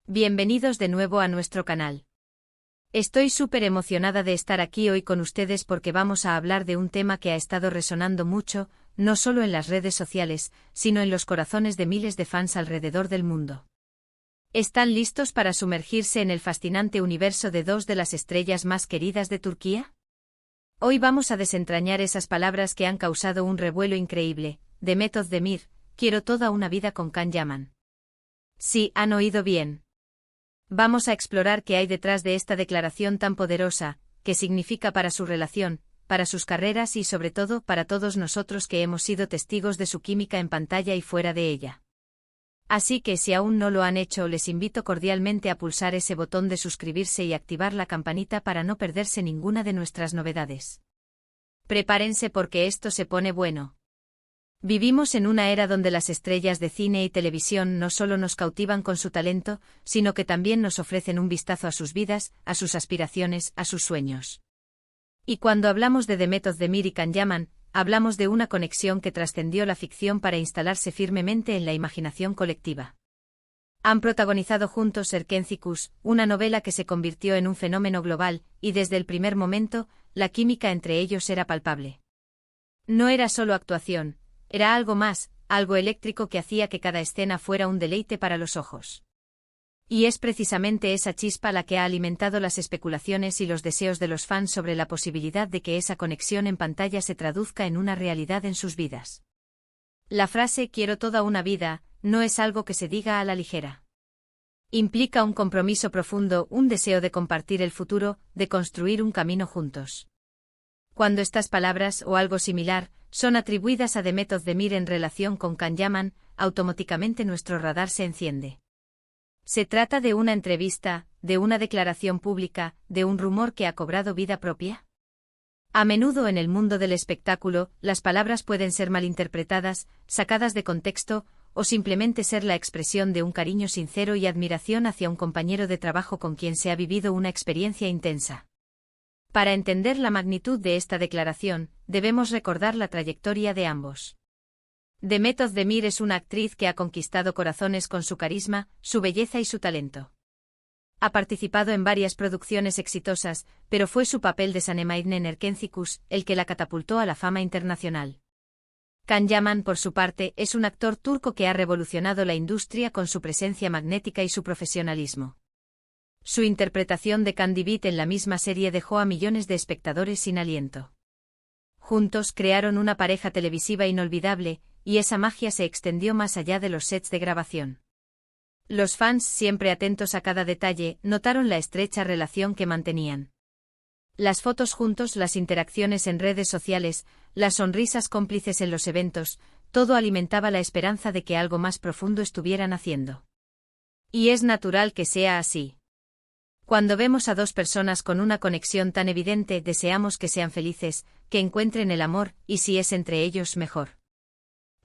Bienvenidos de nuevo a nuestro canal. Estoy súper emocionada de estar aquí hoy con ustedes porque vamos a hablar de un tema que ha estado resonando mucho, no solo en las redes sociales, sino en los corazones de miles de fans alrededor del mundo. ¿Están listos para sumergirse en el fascinante universo de dos de las estrellas más queridas de Turquía? Hoy vamos a desentrañar esas palabras que han causado un revuelo increíble. Demet Özdemir, quiero toda una vida con Can Yaman. Sí, han oído bien. Vamos a explorar qué hay detrás de esta declaración tan poderosa, qué significa para su relación, para sus carreras y sobre todo para todos nosotros que hemos sido testigos de su química en pantalla y fuera de ella. Así que si aún no lo han hecho, les invito cordialmente a pulsar ese botón de suscribirse y activar la campanita para no perderse ninguna de nuestras novedades. Prepárense porque esto se pone bueno. Vivimos en una era donde las estrellas de cine y televisión no solo nos cautivan con su talento, sino que también nos ofrecen un vistazo a sus vidas, a sus aspiraciones, a sus sueños. Y cuando hablamos de Demet Özdemir y Can Yaman, hablamos de una conexión que trascendió la ficción para instalarse firmemente en la imaginación colectiva. Han protagonizado juntos Erkenci Kuş, una novela que se convirtió en un fenómeno global, y desde el primer momento, la química entre ellos era palpable. No era solo actuación. Era algo más, algo eléctrico que hacía que cada escena fuera un deleite para los ojos. Y es precisamente esa chispa la que ha alimentado las especulaciones y los deseos de los fans sobre la posibilidad de que esa conexión en pantalla se traduzca en una realidad en sus vidas. La frase "quiero toda una vida" no es algo que se diga a la ligera. Implica un compromiso profundo, un deseo de compartir el futuro, de construir un camino juntos. Cuando estas palabras o algo similar son atribuidas a Demet Özdemir en relación con Can Yaman, automáticamente nuestro radar se enciende. ¿Se trata de una entrevista, de una declaración pública, de un rumor que ha cobrado vida propia? A menudo en el mundo del espectáculo, las palabras pueden ser malinterpretadas, sacadas de contexto, o simplemente ser la expresión de un cariño sincero y admiración hacia un compañero de trabajo con quien se ha vivido una experiencia intensa. Para entender la magnitud de esta declaración, debemos recordar la trayectoria de ambos. Demet Özdemir es una actriz que ha conquistado corazones con su carisma, su belleza y su talento. Ha participado en varias producciones exitosas, pero fue su papel de Sanem en Erkenci Kuş el que la catapultó a la fama internacional. Can Yaman, por su parte, es un actor turco que ha revolucionado la industria con su presencia magnética y su profesionalismo. Su interpretación de Can Divit en la misma serie dejó a millones de espectadores sin aliento. Juntos crearon una pareja televisiva inolvidable, y esa magia se extendió más allá de los sets de grabación. Los fans, siempre atentos a cada detalle, notaron la estrecha relación que mantenían. Las fotos juntos, las interacciones en redes sociales, las sonrisas cómplices en los eventos, todo alimentaba la esperanza de que algo más profundo estuvieran haciendo. Y es natural que sea así. Cuando vemos a dos personas con una conexión tan evidente, deseamos que sean felices, que encuentren el amor, y si es entre ellos, mejor.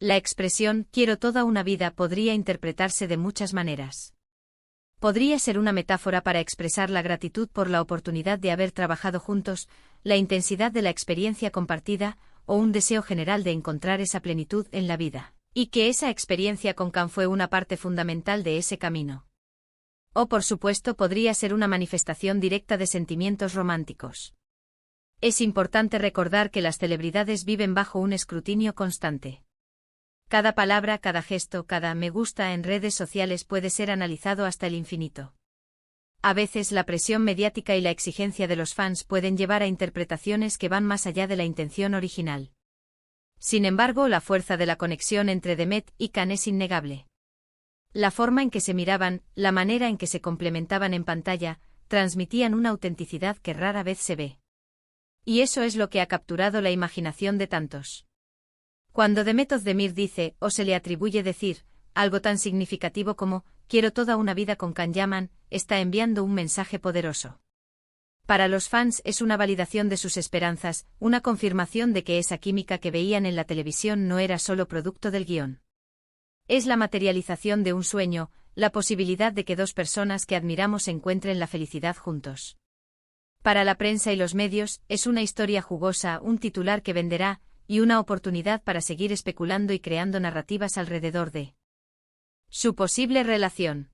La expresión "quiero toda una vida" podría interpretarse de muchas maneras. Podría ser una metáfora para expresar la gratitud por la oportunidad de haber trabajado juntos, la intensidad de la experiencia compartida, o un deseo general de encontrar esa plenitud en la vida, y que esa experiencia con Can fue una parte fundamental de ese camino. O por supuesto podría ser una manifestación directa de sentimientos románticos. Es importante recordar que las celebridades viven bajo un escrutinio constante. Cada palabra, cada gesto, cada me gusta en redes sociales puede ser analizado hasta el infinito. A veces la presión mediática y la exigencia de los fans pueden llevar a interpretaciones que van más allá de la intención original. Sin embargo, la fuerza de la conexión entre Demet y Can es innegable. La forma en que se miraban, la manera en que se complementaban en pantalla, transmitían una autenticidad que rara vez se ve. Y eso es lo que ha capturado la imaginación de tantos. Cuando Demet Özdemir dice, o se le atribuye decir, algo tan significativo como "quiero toda una vida con Can Yaman", está enviando un mensaje poderoso. Para los fans es una validación de sus esperanzas, una confirmación de que esa química que veían en la televisión no era solo producto del guión. Es la materialización de un sueño, la posibilidad de que dos personas que admiramos encuentren la felicidad juntos. Para la prensa y los medios, es una historia jugosa, un titular que venderá, y una oportunidad para seguir especulando y creando narrativas alrededor de su posible relación.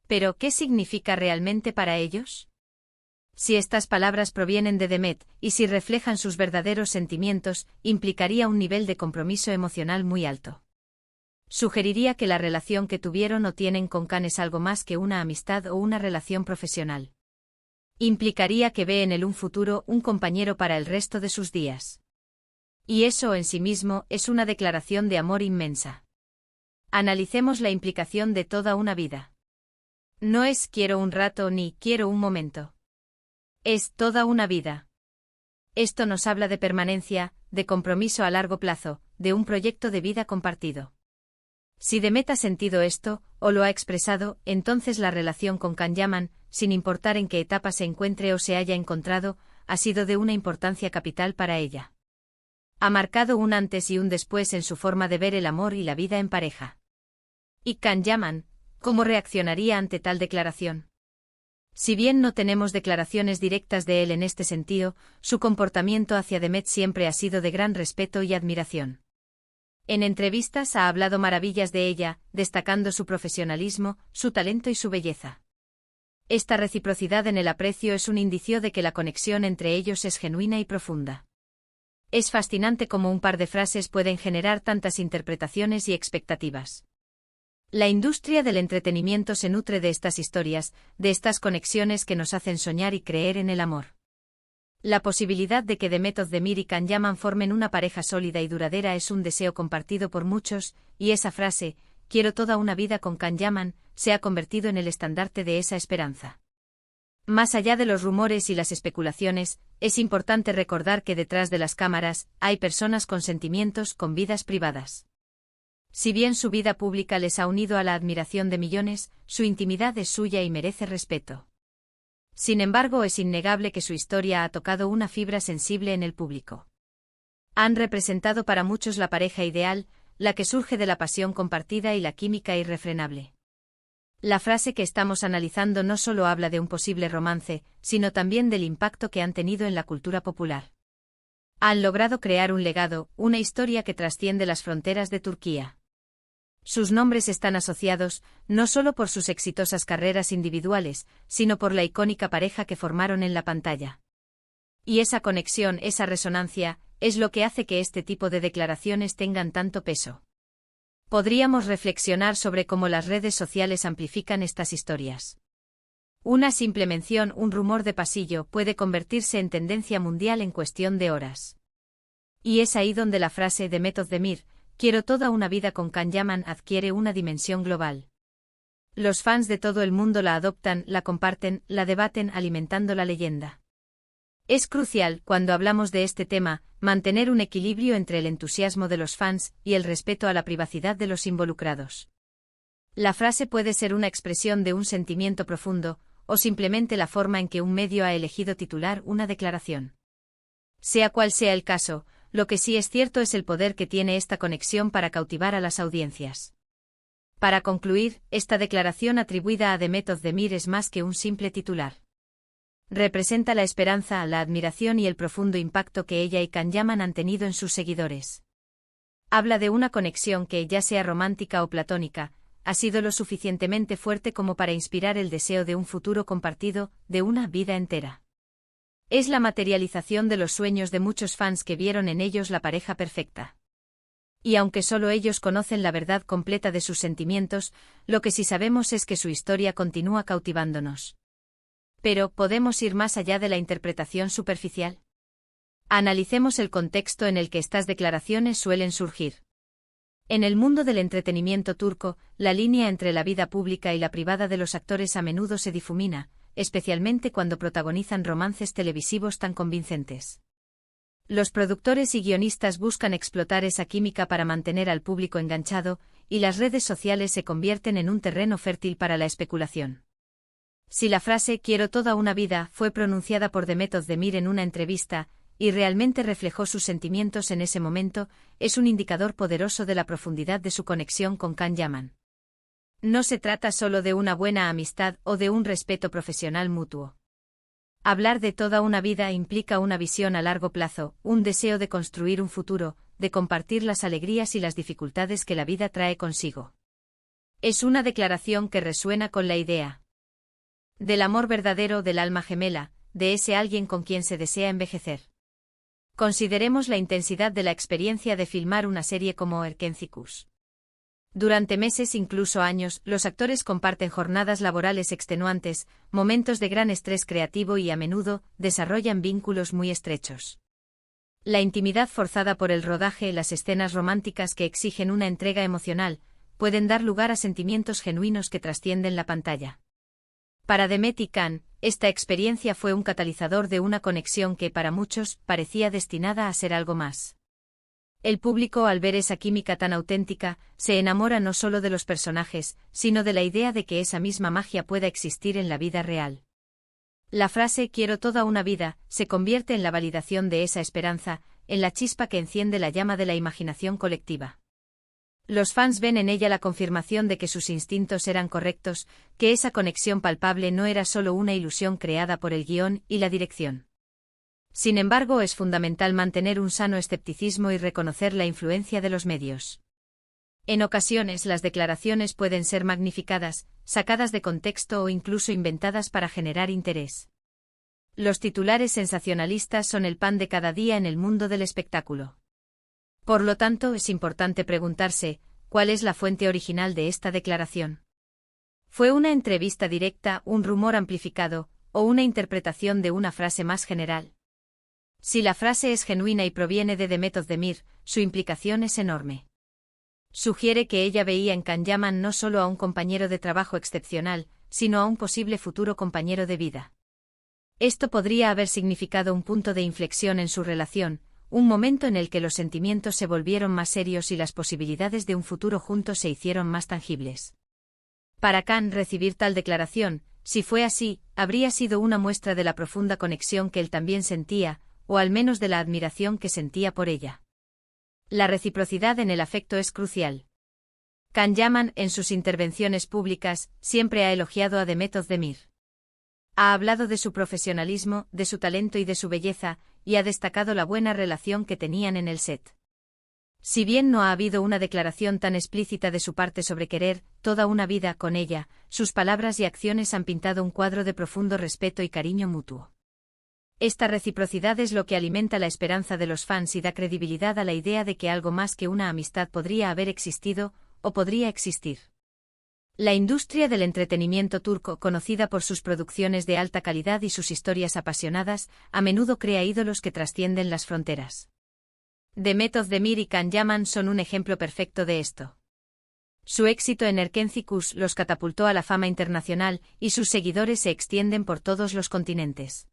¿Pero qué significa realmente para ellos? Si estas palabras provienen de Demet, y si reflejan sus verdaderos sentimientos, implicaría un nivel de compromiso emocional muy alto. Sugeriría que la relación que tuvieron o tienen con Can es algo más que una amistad o una relación profesional. Implicaría que ve en él un futuro, un compañero para el resto de sus días. Y eso en sí mismo es una declaración de amor inmensa. Analicemos la implicación de toda una vida. No es quiero un rato ni quiero un momento. Es toda una vida. Esto nos habla de permanencia, de compromiso a largo plazo, de un proyecto de vida compartido. Si Demet ha sentido esto, o lo ha expresado, entonces la relación con Can Yaman, sin importar en qué etapa se encuentre o se haya encontrado, ha sido de una importancia capital para ella. Ha marcado un antes y un después en su forma de ver el amor y la vida en pareja. ¿Y Can Yaman, cómo reaccionaría ante tal declaración? Si bien no tenemos declaraciones directas de él en este sentido, su comportamiento hacia Demet siempre ha sido de gran respeto y admiración. En entrevistas ha hablado maravillas de ella, destacando su profesionalismo, su talento y su belleza. Esta reciprocidad en el aprecio es un indicio de que la conexión entre ellos es genuina y profunda. Es fascinante cómo un par de frases pueden generar tantas interpretaciones y expectativas. La industria del entretenimiento se nutre de estas historias, de estas conexiones que nos hacen soñar y creer en el amor. La posibilidad de que Demet Özdemir y Can Yaman formen una pareja sólida y duradera es un deseo compartido por muchos, y esa frase, quiero toda una vida con Can Yaman, se ha convertido en el estandarte de esa esperanza. Más allá de los rumores y las especulaciones, es importante recordar que detrás de las cámaras, hay personas con sentimientos, con vidas privadas. Si bien su vida pública les ha unido a la admiración de millones, su intimidad es suya y merece respeto. Sin embargo, es innegable que su historia ha tocado una fibra sensible en el público. Han representado para muchos la pareja ideal, la que surge de la pasión compartida y la química irrefrenable. La frase que estamos analizando no solo habla de un posible romance, sino también del impacto que han tenido en la cultura popular. Han logrado crear un legado, una historia que trasciende las fronteras de Turquía. Sus nombres están asociados, no solo por sus exitosas carreras individuales, sino por la icónica pareja que formaron en la pantalla. Y esa conexión, esa resonancia, es lo que hace que este tipo de declaraciones tengan tanto peso. Podríamos reflexionar sobre cómo las redes sociales amplifican estas historias. Una simple mención, un rumor de pasillo, puede convertirse en tendencia mundial en cuestión de horas. Y es ahí donde la frase de Demet Özdemir, quiero toda una vida con Can Yaman, adquiere una dimensión global. Los fans de todo el mundo la adoptan, la comparten, la debaten, alimentando la leyenda. Es crucial, cuando hablamos de este tema, mantener un equilibrio entre el entusiasmo de los fans y el respeto a la privacidad de los involucrados. La frase puede ser una expresión de un sentimiento profundo, o simplemente la forma en que un medio ha elegido titular una declaración. Sea cual sea el caso, lo que sí es cierto es el poder que tiene esta conexión para cautivar a las audiencias. Para concluir, esta declaración atribuida a Demet Özdemir es más que un simple titular. Representa la esperanza, la admiración y el profundo impacto que ella y Can Yaman han tenido en sus seguidores. Habla de una conexión que, ya sea romántica o platónica, ha sido lo suficientemente fuerte como para inspirar el deseo de un futuro compartido, de una vida entera. Es la materialización de los sueños de muchos fans que vieron en ellos la pareja perfecta. Y aunque solo ellos conocen la verdad completa de sus sentimientos, lo que sí sabemos es que su historia continúa cautivándonos. Pero, ¿podemos ir más allá de la interpretación superficial? Analicemos el contexto en el que estas declaraciones suelen surgir. En el mundo del entretenimiento turco, la línea entre la vida pública y la privada de los actores a menudo se difumina, especialmente cuando protagonizan romances televisivos tan convincentes. Los productores y guionistas buscan explotar esa química para mantener al público enganchado, y las redes sociales se convierten en un terreno fértil para la especulación. Si la frase «quiero toda una vida» fue pronunciada por Demet Özdemir en una entrevista, y realmente reflejó sus sentimientos en ese momento, es un indicador poderoso de la profundidad de su conexión con Can Yaman. No se trata solo de una buena amistad o de un respeto profesional mutuo. Hablar de toda una vida implica una visión a largo plazo, un deseo de construir un futuro, de compartir las alegrías y las dificultades que la vida trae consigo. Es una declaración que resuena con la idea del amor verdadero del alma gemela, de ese alguien con quien se desea envejecer. Consideremos la intensidad de la experiencia de filmar una serie como Erkencicus. Durante meses, incluso años, los actores comparten jornadas laborales extenuantes, momentos de gran estrés creativo y a menudo desarrollan vínculos muy estrechos. La intimidad forzada por el rodaje, las escenas románticas que exigen una entrega emocional, pueden dar lugar a sentimientos genuinos que trascienden la pantalla. Para Demet y Can, esta experiencia fue un catalizador de una conexión que, para muchos, parecía destinada a ser algo más. El público, al ver esa química tan auténtica, se enamora no solo de los personajes, sino de la idea de que esa misma magia pueda existir en la vida real. La frase «quiero toda una vida» se convierte en la validación de esa esperanza, en la chispa que enciende la llama de la imaginación colectiva. Los fans ven en ella la confirmación de que sus instintos eran correctos, que esa conexión palpable no era solo una ilusión creada por el guión y la dirección. Sin embargo, es fundamental mantener un sano escepticismo y reconocer la influencia de los medios. En ocasiones las declaraciones pueden ser magnificadas, sacadas de contexto o incluso inventadas para generar interés. Los titulares sensacionalistas son el pan de cada día en el mundo del espectáculo. Por lo tanto, es importante preguntarse, ¿cuál es la fuente original de esta declaración? ¿Fue una entrevista directa, un rumor amplificado, o una interpretación de una frase más general? Si la frase es genuina y proviene de Demet Özdemir, su implicación es enorme. Sugiere que ella veía en Can Yaman no solo a un compañero de trabajo excepcional, sino a un posible futuro compañero de vida. Esto podría haber significado un punto de inflexión en su relación, un momento en el que los sentimientos se volvieron más serios y las posibilidades de un futuro juntos se hicieron más tangibles. Para Can, recibir tal declaración, si fue así, habría sido una muestra de la profunda conexión que él también sentía, o al menos de la admiración que sentía por ella. La reciprocidad en el afecto es crucial. Can Yaman, en sus intervenciones públicas, siempre ha elogiado a Demet Özdemir. Ha hablado de su profesionalismo, de su talento y de su belleza, y ha destacado la buena relación que tenían en el set. Si bien no ha habido una declaración tan explícita de su parte sobre querer toda una vida con ella, sus palabras y acciones han pintado un cuadro de profundo respeto y cariño mutuo. Esta reciprocidad es lo que alimenta la esperanza de los fans y da credibilidad a la idea de que algo más que una amistad podría haber existido, o podría existir. La industria del entretenimiento turco, conocida por sus producciones de alta calidad y sus historias apasionadas, a menudo crea ídolos que trascienden las fronteras. Demet Özdemir y Can Yaman son un ejemplo perfecto de esto. Su éxito en Erkencicus los catapultó a la fama internacional, y sus seguidores se extienden por todos los continentes.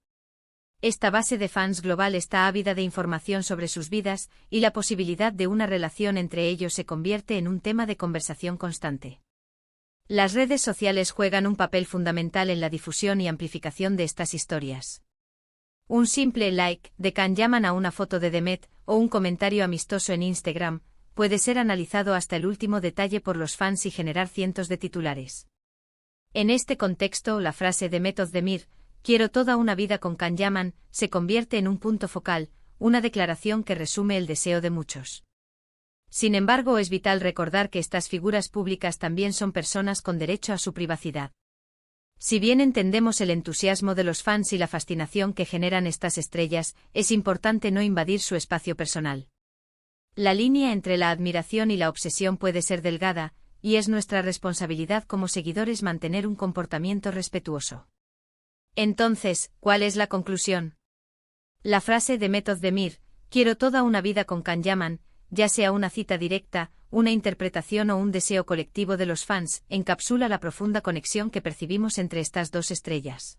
Esta base de fans global está ávida de información sobre sus vidas, y la posibilidad de una relación entre ellos se convierte en un tema de conversación constante. Las redes sociales juegan un papel fundamental en la difusión y amplificación de estas historias. Un simple like de Can Yaman a una foto de Demet, o un comentario amistoso en Instagram, puede ser analizado hasta el último detalle por los fans y generar cientos de titulares. En este contexto, la frase Demet Özdemir, «quiero toda una vida con Can Yaman», se convierte en un punto focal, una declaración que resume el deseo de muchos. Sin embargo, es vital recordar que estas figuras públicas también son personas con derecho a su privacidad. Si bien entendemos el entusiasmo de los fans y la fascinación que generan estas estrellas, es importante no invadir su espacio personal. La línea entre la admiración y la obsesión puede ser delgada, y es nuestra responsabilidad como seguidores mantener un comportamiento respetuoso. Entonces, ¿cuál es la conclusión? La frase de Demet Özdemir, «quiero toda una vida con Can Yaman», ya sea una cita directa, una interpretación o un deseo colectivo de los fans, encapsula la profunda conexión que percibimos entre estas dos estrellas.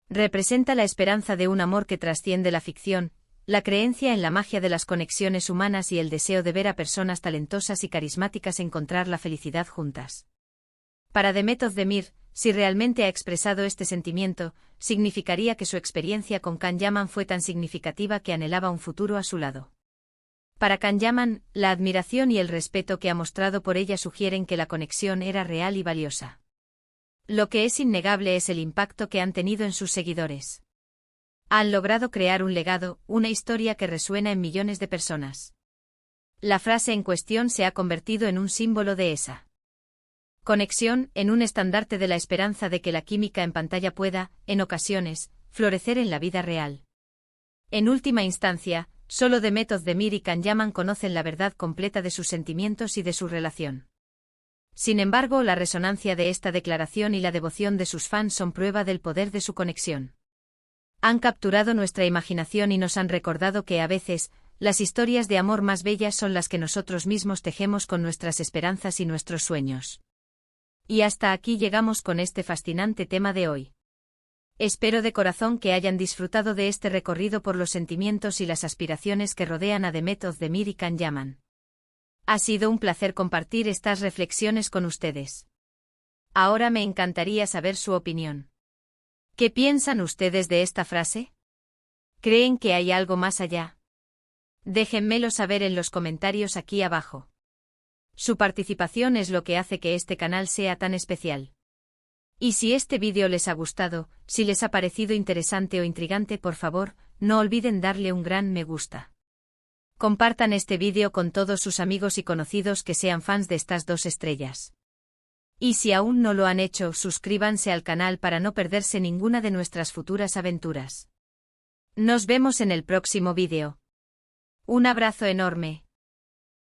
Representa la esperanza de un amor que trasciende la ficción, la creencia en la magia de las conexiones humanas y el deseo de ver a personas talentosas y carismáticas encontrar la felicidad juntas. Para Demet Özdemir, si realmente ha expresado este sentimiento, significaría que su experiencia con Can Yaman fue tan significativa que anhelaba un futuro a su lado. Para Can Yaman, la admiración y el respeto que ha mostrado por ella sugieren que la conexión era real y valiosa. Lo que es innegable es el impacto que han tenido en sus seguidores. Han logrado crear un legado, una historia que resuena en millones de personas. La frase en cuestión se ha convertido en un símbolo de esa Conexión, en un estandarte de la esperanza de que la química en pantalla pueda, en ocasiones, florecer en la vida real. En última instancia, solo The Method de Mir y Kanyaman conocen la verdad completa de sus sentimientos y de su relación. Sin embargo, la resonancia de esta declaración y la devoción de sus fans son prueba del poder de su conexión. Han capturado nuestra imaginación y nos han recordado que a veces, las historias de amor más bellas son las que nosotros mismos tejemos con nuestras esperanzas y nuestros sueños. Y hasta aquí llegamos con este fascinante tema de hoy. Espero de corazón que hayan disfrutado de este recorrido por los sentimientos y las aspiraciones que rodean a The Method de Mir y Kanyaman. Ha sido un placer compartir estas reflexiones con ustedes. Ahora me encantaría saber su opinión. ¿Qué piensan ustedes de esta frase? ¿Creen que hay algo más allá? Déjenmelo saber en los comentarios aquí abajo. Su participación es lo que hace que este canal sea tan especial. Y si este vídeo les ha gustado, si les ha parecido interesante o intrigante, por favor, no olviden darle un gran me gusta. Compartan este vídeo con todos sus amigos y conocidos que sean fans de estas dos estrellas. Y si aún no lo han hecho, suscríbanse al canal para no perderse ninguna de nuestras futuras aventuras. Nos vemos en el próximo vídeo. Un abrazo enorme.